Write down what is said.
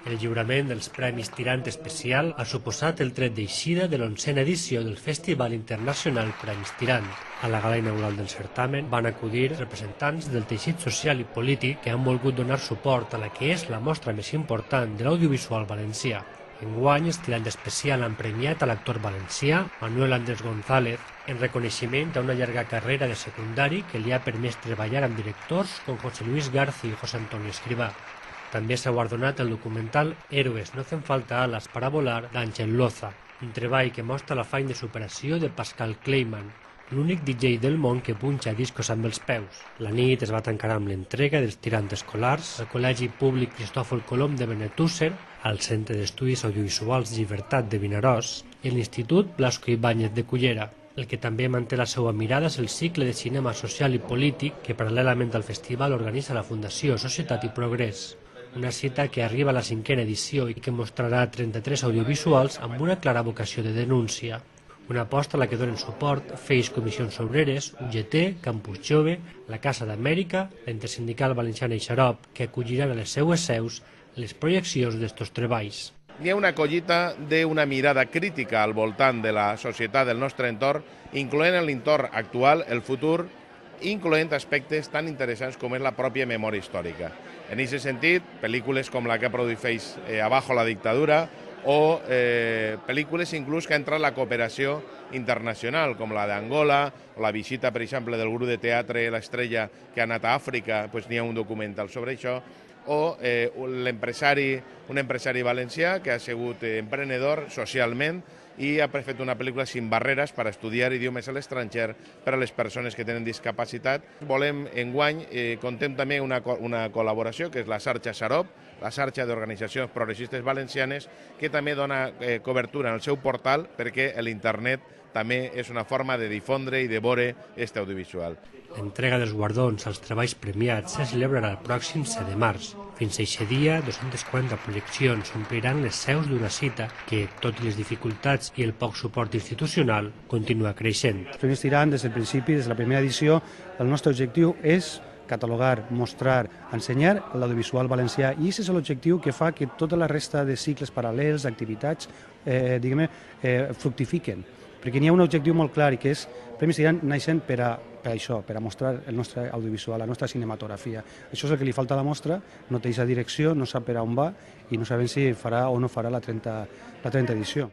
El lliurament dels Premis Tirant Especial ha suposat el tret d'eixida de l'11a edició del Festival Internacional Premis Tirant. A la gala inaugural del certamen van acudir representants del teixit social i polític que han volgut donar suport a la que és la mostra més important de l'audiovisual valencià. Enguany, els Tirant Especial han premiat a l'actor valencià Manuel Andrés González en reconeixement a una llarga carrera de secundari que li ha permès treballar amb directors com José Luis García i José Antonio Escrivá. També s'ha guardonat el documental Héroes no hacen falta alas para volar d'Àngel Loza, un treball que mostra l'afany de superació de Pascal Kleiman, l'únic DJ del món que punxa discos amb els peus. La nit es va tancar amb l'entrega dels tirants escolars al Col·legi Públic Cristòfol Colom de Benetússer, al Centre d'Estudis Audiovisuals Llibertat de Vinaròs i l'Institut Blasco Ibáñez de Cullera. El que també manté la seva mirada és el cicle de cinema social i polític que paral·lelament al festival organitza la Fundació Societat i Progrés. Una cita que arriba a la 5a edició i que mostrarà 33 audiovisuals amb una clara vocació de denúncia. Una aposta a la que donen suport FEIS Comissions Obreres, UGT, Campus Jove, la Casa d'Amèrica, la Intersindical Valenciana i Xarop, que acolliran a les seues seus les projeccions d'estos treballs. Hi ha una collita d'una mirada crítica al voltant de la societat del nostre entorn, incloent l'entorn actual, el futur, incloent aspectes tan interessants com és la pròpia memòria històrica. En aquest sentit, pel·lícules com la que produeix Abajo la dictadura o pel·lícules inclús que ha entrat la cooperació internacional, com la d'Angola, o la visita, per exemple, del grup de teatre L'Estrella que ha anat a Àfrica, n'hi ha un documental sobre això, o un empresari valencià que ha sigut emprenedor socialment i ha fet una pel·lícula Sin barreres per estudiar idiomes a l'estranger per a les persones que tenen discapacitat. Volem, enguany, contem també una col·laboració que és la xarxa Xarop, la xarxa d'organitzacions progressistes valencianes, que també dona cobertura en el seu portal perquè l'internet també és una forma de difondre i de veure aquest audiovisual. L'entrega dels guardons als treballs premiats se celebrarà el pròxim 7 de març. Fins a aquest dia, 240 projeccions ompliran les seus d'una cita que, tot i les dificultats i el poc suport institucional, continua creixent. Els Premis Tirant, des del principi, des de la primera edició, el nostre objectiu és catalogar, mostrar, ensenyar l'audiovisual valencià, i aquest és l'objectiu que fa que tota la resta de cicles paral·lels, d'activitats, fructifiquen. Perquè n'hi ha un objectiu molt clar i que és Premis Tirant naixen per això, per a mostrar el nostre audiovisual, la nostra cinematografia. Això és el que li falta a la mostra, no té aquesta direcció, no sap per on va i no sabem si farà o no farà la 30 edició.